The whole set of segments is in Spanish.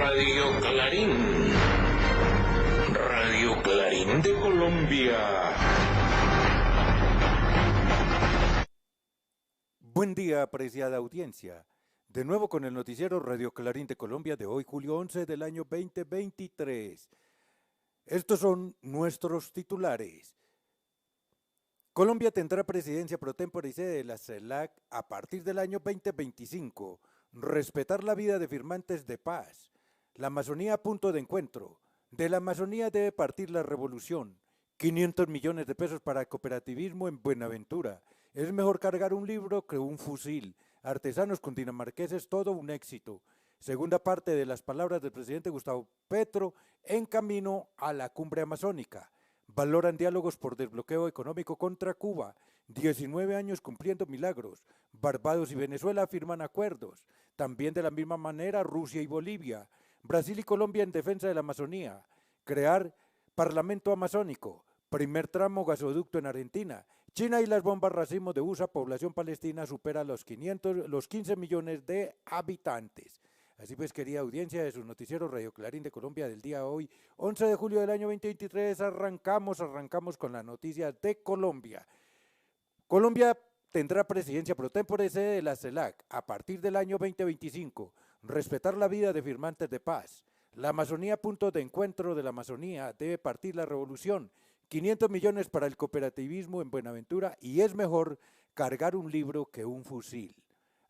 Radio Clarín. Radio Clarín de Colombia. Buen día, apreciada audiencia. De nuevo con el noticiero Radio Clarín de Colombia de hoy, julio 11 del año 2023. Estos son nuestros titulares. Colombia tendrá presidencia pro tempore y sede de la CELAC a partir del año 2025. Respetar la vida de firmantes de paz. La Amazonía punto de encuentro. De la Amazonía debe partir la revolución. 500 millones de pesos para cooperativismo en Buenaventura. Es mejor cargar un libro que un fusil. Artesanos cundinamarqueses, todo un éxito. Segunda parte de las palabras del presidente Gustavo Petro en camino a la cumbre amazónica. Valoran diálogos por desbloqueo económico contra Cuba. 19 años cumpliendo milagros. Barbados y Venezuela firman acuerdos. También de la misma manera Rusia y Bolivia. Brasil y Colombia en defensa de la Amazonía. Crear Parlamento Amazónico. Primer tramo gasoducto en Argentina. China y las bombas racimo de USA. Población palestina supera los 15 millones de habitantes. Así pues, querida audiencia de sus noticieros Radio Clarín de Colombia del día de hoy, 11 de julio del año 2023, arrancamos con las noticias de Colombia. Colombia tendrá presidencia pro tempore sede de la CELAC a partir del año 2025. Respetar la vida de firmantes de paz. La Amazonía punto de encuentro de la Amazonía debe partir la revolución. 500 millones para el cooperativismo en Buenaventura y es mejor cargar un libro que un fusil.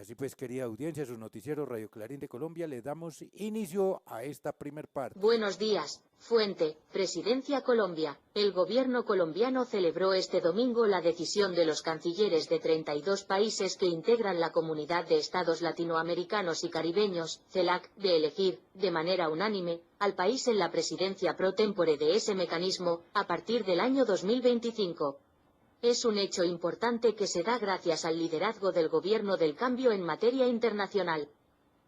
Así pues, querida audiencia, su noticiero Radio Clarín de Colombia, le damos inicio a esta primer parte. Buenos días, fuente, Presidencia Colombia. El gobierno colombiano celebró este domingo la decisión de los cancilleres de 32 países que integran la Comunidad de Estados Latinoamericanos y Caribeños, CELAC, de elegir, de manera unánime, al país en la presidencia pro tempore de ese mecanismo, a partir del año 2025. Es un hecho importante que se da gracias al liderazgo del Gobierno del Cambio en materia internacional.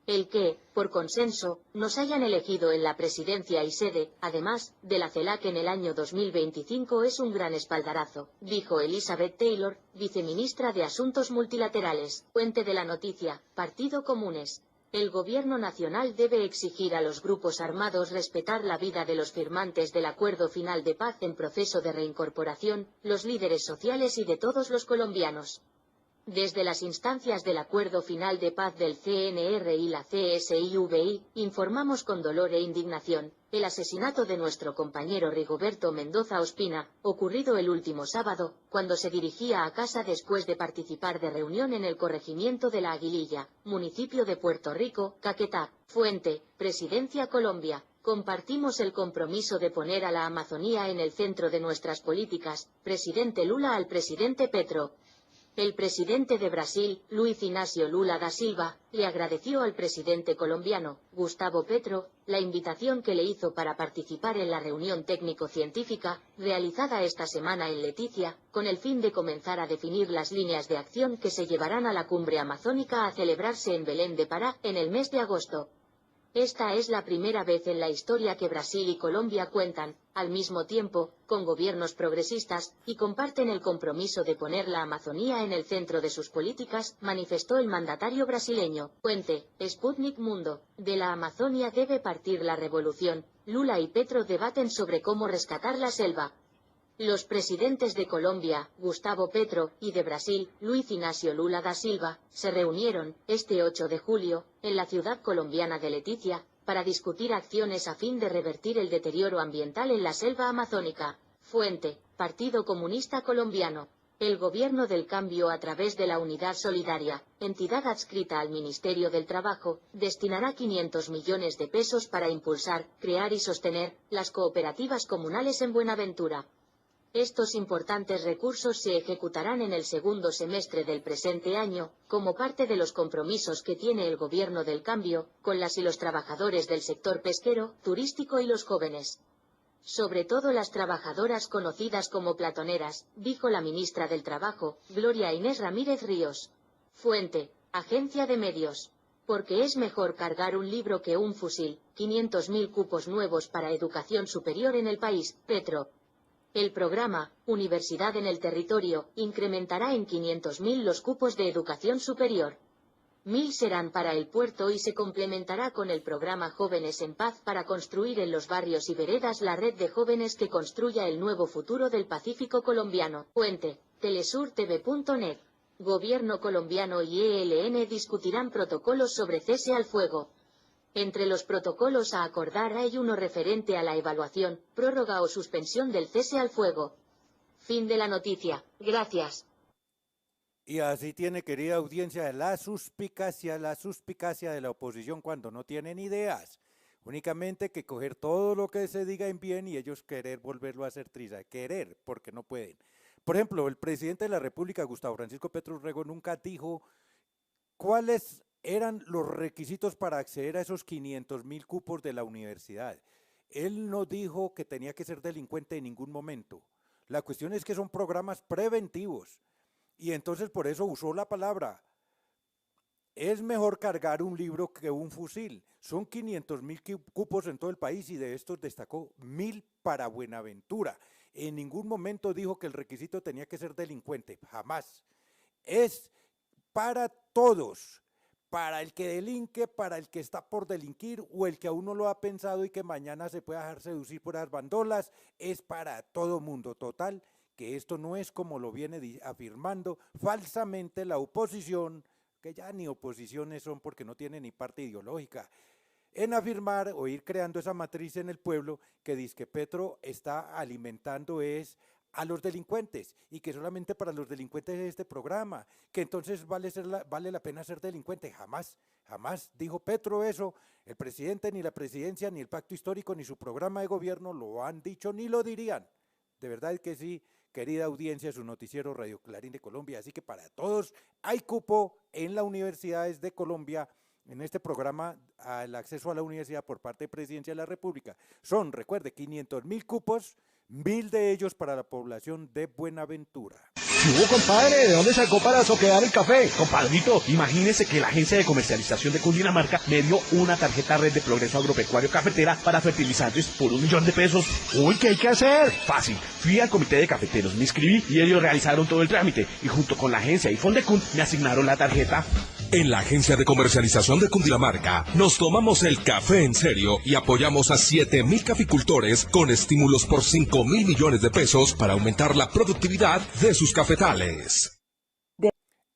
El que, por consenso, nos hayan elegido en la presidencia y sede, además, de la CELAC en el año 2025 es un gran espaldarazo, dijo Elizabeth Taylor, viceministra de Asuntos Multilaterales. Fuente de la noticia, Partido Comunes. El Gobierno Nacional debe exigir a los grupos armados respetar la vida de los firmantes del Acuerdo Final de Paz en proceso de reincorporación, los líderes sociales y de todos los colombianos. Desde las instancias del Acuerdo Final de Paz del CNR y la CSIVI, informamos con dolor e indignación, el asesinato de nuestro compañero Rigoberto Mendoza Ospina, ocurrido el último sábado, cuando se dirigía a casa después de participar de reunión en el corregimiento de La Aguililla, municipio de Puerto Rico, Caquetá. Fuente, Presidencia Colombia. Compartimos el compromiso de poner a la Amazonía en el centro de nuestras políticas. Presidente Lula al presidente Petro. El presidente de Brasil, Luiz Inácio Lula da Silva, le agradeció al presidente colombiano, Gustavo Petro, la invitación que le hizo para participar en la reunión técnico-científica, realizada esta semana en Leticia, con el fin de comenzar a definir las líneas de acción que se llevarán a la cumbre amazónica a celebrarse en Belén de Pará, en el mes de agosto. Esta es la primera vez en la historia que Brasil y Colombia cuentan, al mismo tiempo, con gobiernos progresistas, y comparten el compromiso de poner la Amazonía en el centro de sus políticas, manifestó el mandatario brasileño. Fuente, Sputnik Mundo. De la Amazonia debe partir la revolución. Lula y Petro debaten sobre cómo rescatar la selva. Los presidentes de Colombia, Gustavo Petro, y de Brasil, Luiz Inácio Lula da Silva, se reunieron, este 8 de julio, en la ciudad colombiana de Leticia, para discutir acciones a fin de revertir el deterioro ambiental en la selva amazónica. Fuente, Partido Comunista Colombiano. El Gobierno del Cambio a través de la Unidad Solidaria, entidad adscrita al Ministerio del Trabajo, destinará 500 millones de pesos para impulsar, crear y sostener, las cooperativas comunales en Buenaventura. Estos importantes recursos se ejecutarán en el segundo semestre del presente año, como parte de los compromisos que tiene el Gobierno del Cambio, con las y los trabajadores del sector pesquero, turístico y los jóvenes. Sobre todo las trabajadoras conocidas como platoneras, dijo la ministra del Trabajo, Gloria Inés Ramírez Ríos. Fuente, Agencia de Medios. Porque es mejor cargar un libro que un fusil. 500.000 cupos nuevos para educación superior en el país, Petro. El programa, Universidad en el Territorio, incrementará en 500.000 los cupos de educación superior. 1000 serán para el puerto y se complementará con el programa Jóvenes en Paz para construir en los barrios y veredas la red de jóvenes que construya el nuevo futuro del Pacífico colombiano. Fuente, telesurtv.net. Gobierno colombiano y ELN discutirán protocolos sobre cese al fuego. Entre los protocolos a acordar hay uno referente a la evaluación, prórroga o suspensión del cese al fuego. Fin de la noticia. Gracias. Y así tiene, querida audiencia, la suspicacia de la oposición cuando no tienen ideas. Únicamente que coger todo lo que se diga en bien y ellos querer volverlo a hacer triza. Querer, porque no pueden. Por ejemplo, el presidente de la República, Gustavo Francisco Petro Urrego, nunca dijo cuáles eran los requisitos para acceder a esos 500.000 cupos de la universidad. Él no dijo que tenía que ser delincuente en ningún momento. La cuestión es que son programas preventivos. Y entonces por eso usó la palabra. Es mejor cargar un libro que un fusil. Son 500.000 cupos en todo el país y de estos destacó 1.000 para Buenaventura. En ningún momento dijo que el requisito tenía que ser delincuente, jamás. Es para todos, para el que delinque, para el que está por delinquir o el que aún no lo ha pensado y que mañana se pueda dejar seducir por las bandolas, es para todo mundo. Total, que esto no es como lo viene afirmando falsamente la oposición, que ya ni oposiciones son porque no tienen ni parte ideológica, en afirmar o ir creando esa matriz en el pueblo que dice que Petro está alimentando es a los delincuentes y que solamente para los delincuentes es este programa, que entonces vale la pena ser delincuente. Jamás dijo Petro eso. El presidente, ni la presidencia, ni el pacto histórico, ni su programa de gobierno lo han dicho ni lo dirían. De verdad que sí, querida audiencia, su noticiero Radio Clarín de Colombia. Así que para todos hay cupo en las universidades de Colombia. En este programa, el acceso a la universidad por parte de Presidencia de la República son, recuerde, 500.000 cupos, 1.000 de ellos para la población de Buenaventura. ¡Hubo, compadre! ¿De dónde sacó para soquear el café? Compadrito, imagínese que la agencia de comercialización de Cundinamarca me dio una tarjeta Red de Progreso Agropecuario Cafetera para fertilizantes por $1.000.000. ¡Uy, qué hay que hacer! Fácil. Fui al comité de cafeteros, me inscribí y ellos realizaron todo el trámite. Y junto con la agencia y Fondecund me asignaron la tarjeta. En la Agencia de Comercialización de Cundinamarca nos tomamos el café en serio y apoyamos a 7.000 caficultores con estímulos por 5.000 millones de pesos para aumentar la productividad de sus cafetales.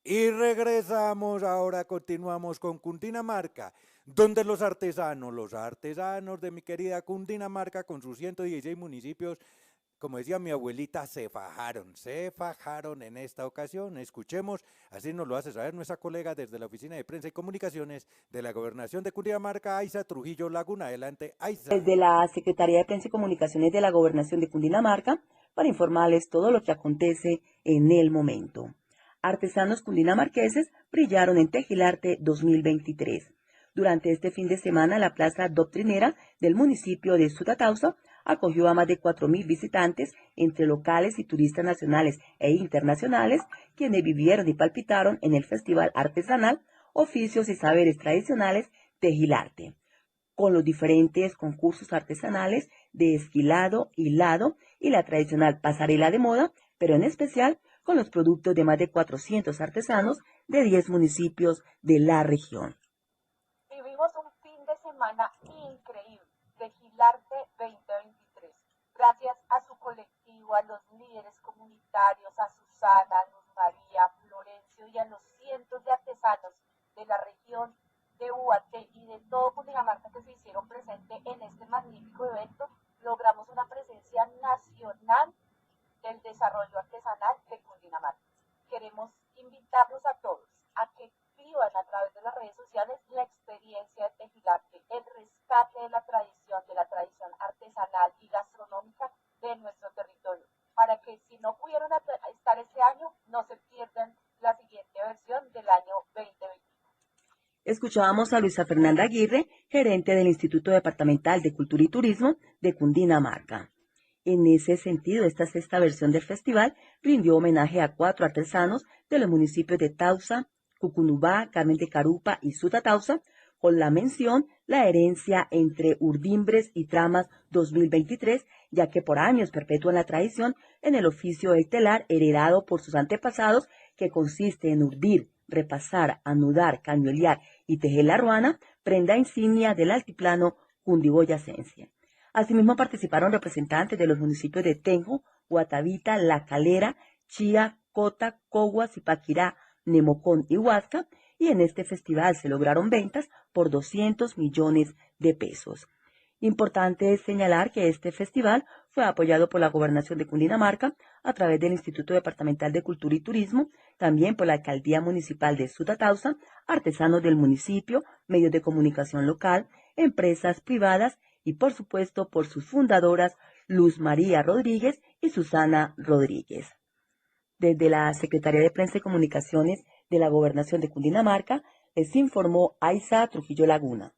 Y regresamos, ahora continuamos con Cundinamarca, donde los artesanos de mi querida Cundinamarca con sus 116 municipios, como decía mi abuelita, se fajaron en esta ocasión. Escuchemos, así nos lo hace saber nuestra colega desde la Oficina de Prensa y Comunicaciones de la Gobernación de Cundinamarca, Aiza Trujillo Laguna. Adelante, Aiza. Desde la Secretaría de Prensa y Comunicaciones de la Gobernación de Cundinamarca, para informarles todo lo que acontece en el momento. Artesanos cundinamarqueses brillaron en Tejilarte 2023. Durante este fin de semana, la plaza doctrinera del municipio de Sutatausa acogió a más de 4.000 visitantes, entre locales y turistas nacionales e internacionales, quienes vivieron y palpitaron en el Festival Artesanal Oficios y Saberes Tradicionales Tejilarte, con los diferentes concursos artesanales de esquilado, hilado y la tradicional pasarela de moda, pero en especial con los productos de más de 400 artesanos de 10 municipios de la región. Vivimos un fin de semana increíble, Tejilarte 2023. Gracias a su colectivo, a los líderes comunitarios, a Susana, a Luz María, a Florencio y a los cientos de artesanos de la región de Ubaté y de todo Cundinamarca que se hicieron presentes en este magnífico evento, logramos una presencia nacional del desarrollo artesanal de Cundinamarca. Queremos invitarlos a todos a que vivan a través de las redes sociales la experiencia de Tejilarte, el rescate de la tradición artesanal y gastronómica de nuestro territorio, para que si no pudieron estar este año, no se pierdan la siguiente versión del año 2021. Escuchábamos a Luisa Fernanda Aguirre, gerente del Instituto Departamental de Cultura y Turismo de Cundinamarca. En ese sentido, esta sexta versión del festival rindió homenaje a 4 artesanos de los municipios de Tausa, Cucunubá, Carmen de Carupa y Sutatausa, con la mención La herencia entre urdimbres y tramas 2023, ya que por años perpetúan la tradición en el oficio del telar heredado por sus antepasados, que consiste en urdir, repasar, anudar, cañuelear y tejer la ruana, prenda insignia del altiplano cundiboyacense. Asimismo participaron representantes de los municipios de Tenjo, Guatavita, La Calera, Chía, Cota, Cogua, Zipaquirá, Nemocón y Huasca, y en este festival se lograron ventas por 200 millones de pesos. Importante es señalar que este festival fue apoyado por la Gobernación de Cundinamarca a través del Instituto Departamental de Cultura y Turismo, también por la Alcaldía Municipal de Sutatausa, artesanos del municipio, medios de comunicación local, empresas privadas y por supuesto por sus fundadoras Luz María Rodríguez y Susana Rodríguez. Desde la Secretaría de Prensa y Comunicaciones de la Gobernación de Cundinamarca les informó Aiza Trujillo Laguna.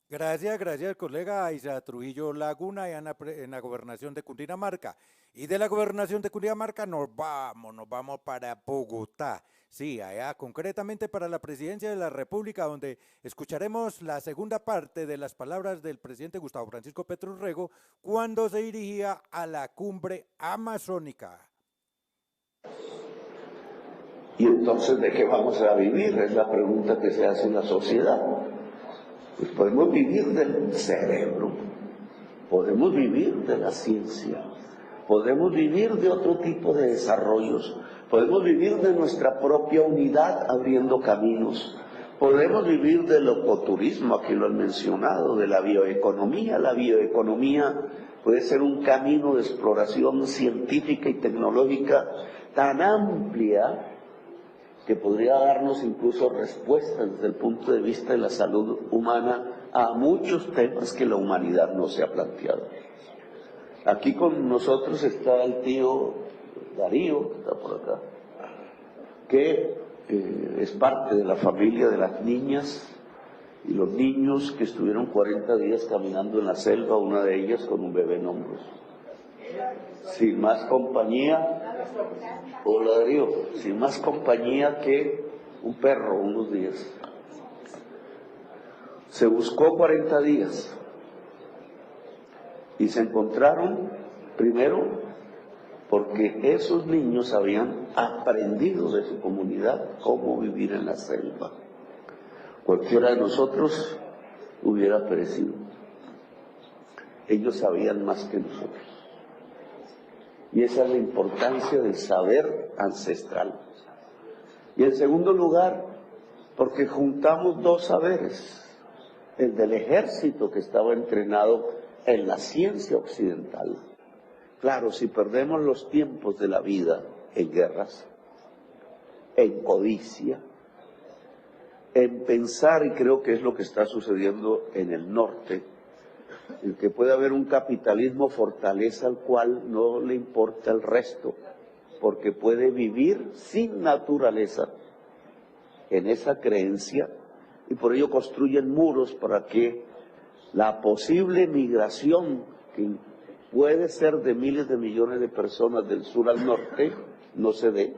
Gracias, colega Aiza Trujillo Laguna, en la Gobernación de Cundinamarca. Y de la Gobernación de Cundinamarca nos vamos para Bogotá. Sí, allá concretamente para la Presidencia de la República, donde escucharemos la segunda parte de las palabras del presidente Gustavo Francisco Petro Urrego cuando se dirigía a la cumbre amazónica. Y entonces, ¿de qué vamos a vivir? Es la pregunta que se hace en la sociedad. Pues podemos vivir del cerebro, podemos vivir de la ciencia, podemos vivir de otro tipo de desarrollos, podemos vivir de nuestra propia unidad abriendo caminos, podemos vivir del ecoturismo, aquí lo han mencionado, de la bioeconomía. La bioeconomía puede ser un camino de exploración científica y tecnológica tan amplia que podría darnos incluso respuestas desde el punto de vista de la salud humana a muchos temas que la humanidad no se ha planteado. Aquí con nosotros está el tío Darío, que está por acá, que es parte de la familia de las niñas y los niños que estuvieron 40 días caminando en la selva, una de ellas con un bebé en hombros. Sin más compañía, hola Darío, sin más compañía que un perro unos días. Se buscó 40 días y se encontraron primero porque esos niños habían aprendido de su comunidad cómo vivir en la selva. Cualquiera de nosotros hubiera perecido. Ellos sabían más que nosotros. Y esa es la importancia del saber ancestral. Y en segundo lugar, porque juntamos dos saberes. El del ejército que estaba entrenado en la ciencia occidental. Claro, si perdemos los tiempos de la vida en guerras, en codicia, en pensar, y creo que es lo que está sucediendo en el norte, el que puede haber un capitalismo fortaleza al cual no le importa el resto, porque puede vivir sin naturaleza en esa creencia, y por ello construyen muros para que la posible migración, que puede ser de miles de millones de personas del sur al norte, no se dé.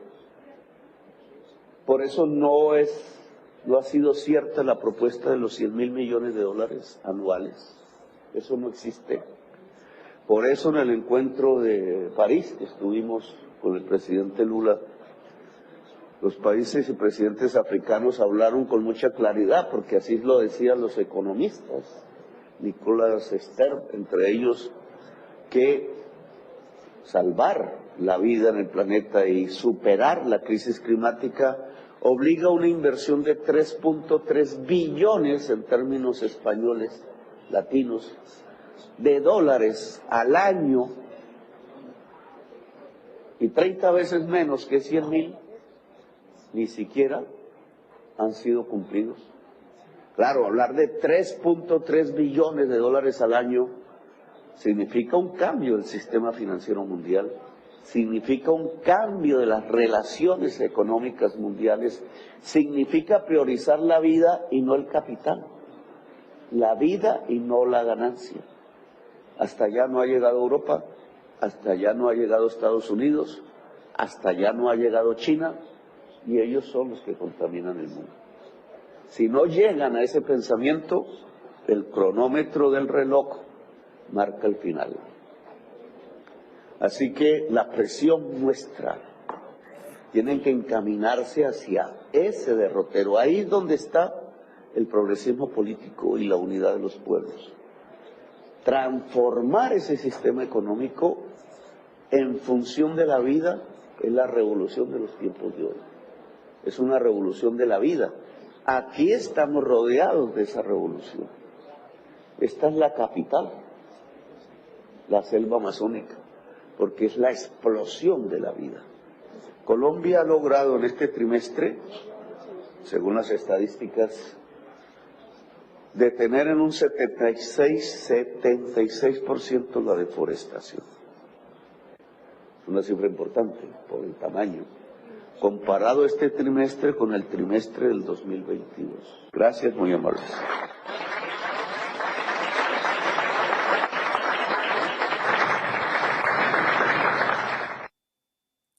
Por eso no ha sido cierta la propuesta de los 100,000 millones de dólares anuales. Eso no existe. Por eso en el encuentro de París, que estuvimos con el presidente Lula, los países y presidentes africanos hablaron con mucha claridad, porque así lo decían los economistas, Nicolas Stern, entre ellos, que salvar la vida en el planeta y superar la crisis climática obliga a una inversión de 3.3 billones en términos españoles, latinos, de dólares al año, y 30 veces menos que 100,000 ni siquiera han sido cumplidos. Claro, hablar de 3.3 billones de dólares al año significa un cambio del sistema financiero mundial, significa un cambio de las relaciones económicas mundiales, significa priorizar la vida y no el capital, la vida y no la ganancia. Hasta allá no ha llegado Europa, hasta allá no ha llegado Estados Unidos, hasta allá no ha llegado China, y ellos son los que contaminan el mundo. Si no llegan a ese pensamiento, el cronómetro del reloj marca el final. Así que la presión nuestra tienen que encaminarse hacia ese derrotero. Ahí es donde está el progresismo político y la unidad de los pueblos. Transformar ese sistema económico en función de la vida es la revolución de los tiempos de hoy. Es una revolución de la vida. Aquí estamos rodeados de esa revolución. Esta es la capital, la selva amazónica, porque es la explosión de la vida. Colombia ha logrado en este trimestre, según las estadísticas, detener en un 76% la deforestación. Es una cifra importante por el tamaño, comparado este trimestre con el trimestre del 2022. Gracias, muy amables.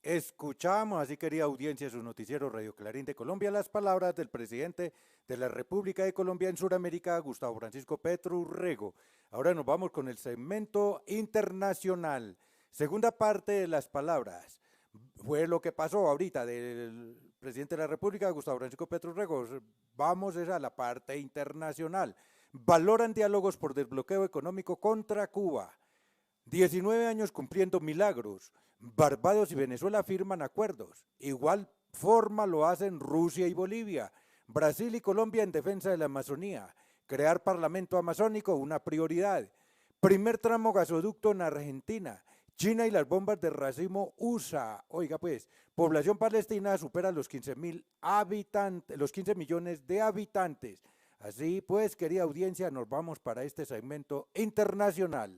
Escuchamos, así querida audiencia, su noticiero Radio Clarín de Colombia, las palabras del presidente de la República de Colombia en Sudamérica, Gustavo Francisco Petro Urrego. Ahora nos vamos con el segmento internacional. Segunda parte de las palabras. Fue lo que pasó ahorita del presidente de la República, Gustavo Francisco Petro Urrego. Vamos a la parte internacional. Valoran diálogos por desbloqueo económico contra Cuba. 19 años cumpliendo milagros. Barbados y Venezuela firman acuerdos. Igual forma lo hacen Rusia y Bolivia. Brasil y Colombia en defensa de la Amazonía. Crear parlamento amazónico, una prioridad. Primer tramo gasoducto en Argentina. China y las bombas de racimo USA. Oiga pues, población palestina supera los 15 millones de habitantes. Así pues, querida audiencia, nos vamos para este segmento internacional.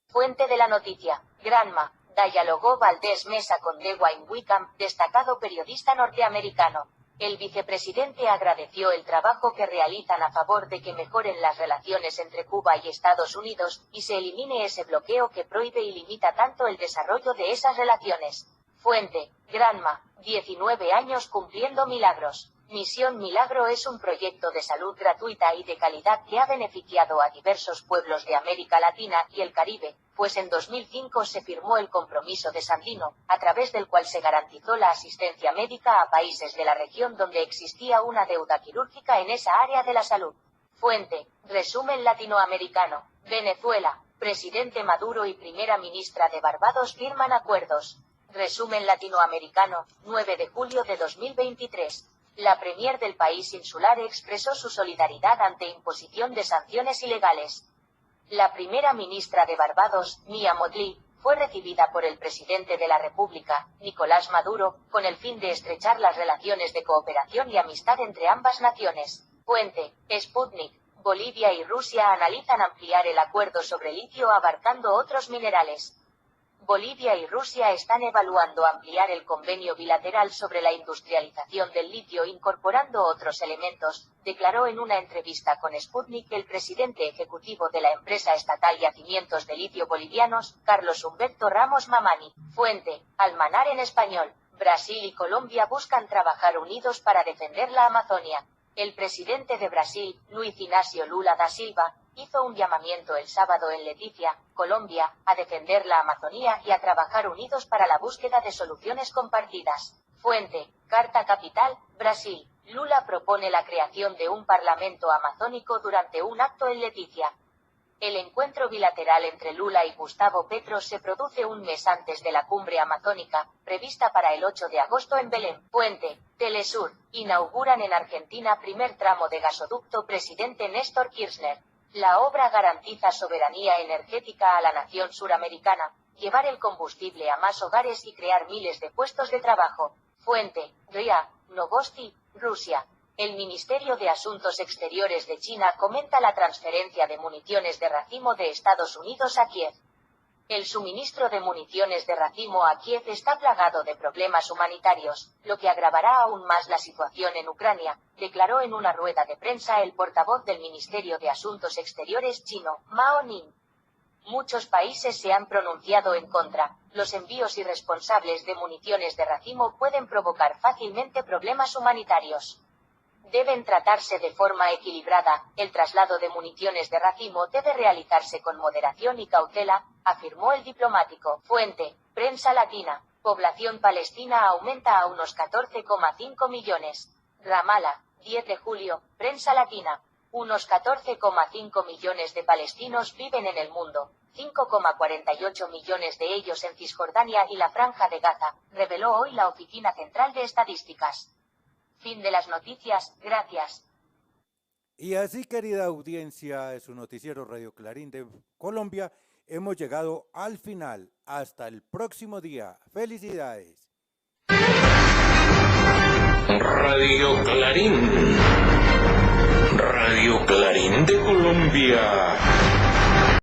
Fuente de la noticia. Granma. Dialogó Valdés Mesa con Dewayne Wickham, destacado periodista norteamericano. El vicepresidente agradeció el trabajo que realizan a favor de que mejoren las relaciones entre Cuba y Estados Unidos, y se elimine ese bloqueo que prohíbe y limita tanto el desarrollo de esas relaciones. Fuente. Granma. 19 años cumpliendo milagros. Misión Milagro es un proyecto de salud gratuita y de calidad que ha beneficiado a diversos pueblos de América Latina y el Caribe, pues en 2005 se firmó el Compromiso de Sandino, a través del cual se garantizó la asistencia médica a países de la región donde existía una deuda quirúrgica en esa área de la salud. Fuente. Resumen latinoamericano. Venezuela. Presidente Maduro y primera ministra de Barbados firman acuerdos. Resumen latinoamericano. 9 de julio de 2023. La premier del país insular expresó su solidaridad ante imposición de sanciones ilegales. La primera ministra de Barbados, Mia Mottley, fue recibida por el presidente de la República, Nicolás Maduro, con el fin de estrechar las relaciones de cooperación y amistad entre ambas naciones. Fuente. Sputnik. Bolivia y Rusia analizan ampliar el acuerdo sobre litio abarcando otros minerales. Bolivia y Rusia están evaluando ampliar el convenio bilateral sobre la industrialización del litio incorporando otros elementos, declaró en una entrevista con Sputnik el presidente ejecutivo de la empresa estatal Yacimientos de Litio Bolivianos, Carlos Humberto Ramos Mamani. Fuente. Almanar en español. Brasil y Colombia buscan trabajar unidos para defender la Amazonia. El presidente de Brasil, Luiz Inácio Lula da Silva, hizo un llamamiento el sábado en Leticia, Colombia, a defender la Amazonía y a trabajar unidos para la búsqueda de soluciones compartidas. Fuente. Carta Capital, Brasil. Lula propone la creación de un parlamento amazónico durante un acto en Leticia. El encuentro bilateral entre Lula y Gustavo Petro se produce un mes antes de la cumbre amazónica, prevista para el 8 de agosto en Belén. Fuente. Telesur. Inauguran en Argentina primer tramo de gasoducto presidente Néstor Kirchner. La obra garantiza soberanía energética a la nación suramericana, llevar el combustible a más hogares y crear miles de puestos de trabajo. Fuente. RIA Novosti, Rusia. El Ministerio de Asuntos Exteriores de China comenta la transferencia de municiones de racimo de Estados Unidos a Kiev. El suministro de municiones de racimo a Kiev está plagado de problemas humanitarios, lo que agravará aún más la situación en Ucrania, declaró en una rueda de prensa el portavoz del Ministerio de Asuntos Exteriores chino, Mao Ning. Muchos países se han pronunciado en contra. Los envíos irresponsables de municiones de racimo pueden provocar fácilmente problemas humanitarios. Deben tratarse de forma equilibrada, el traslado de municiones de racimo debe realizarse con moderación y cautela, afirmó el diplomático. Fuente. Prensa Latina. Población palestina aumenta a unos 14,5 millones. Ramala, 10 de julio, prensa latina. Unos 14,5 millones de palestinos viven en el mundo, 5,48 millones de ellos en Cisjordania y la Franja de Gaza, reveló hoy la Oficina Central de Estadísticas. Fin de las noticias, gracias. Y así, querida audiencia, de su noticiero Radio Clarín de Colombia, hemos llegado al final. Hasta el próximo día. ¡Felicidades! Radio Clarín. Radio Clarín de Colombia.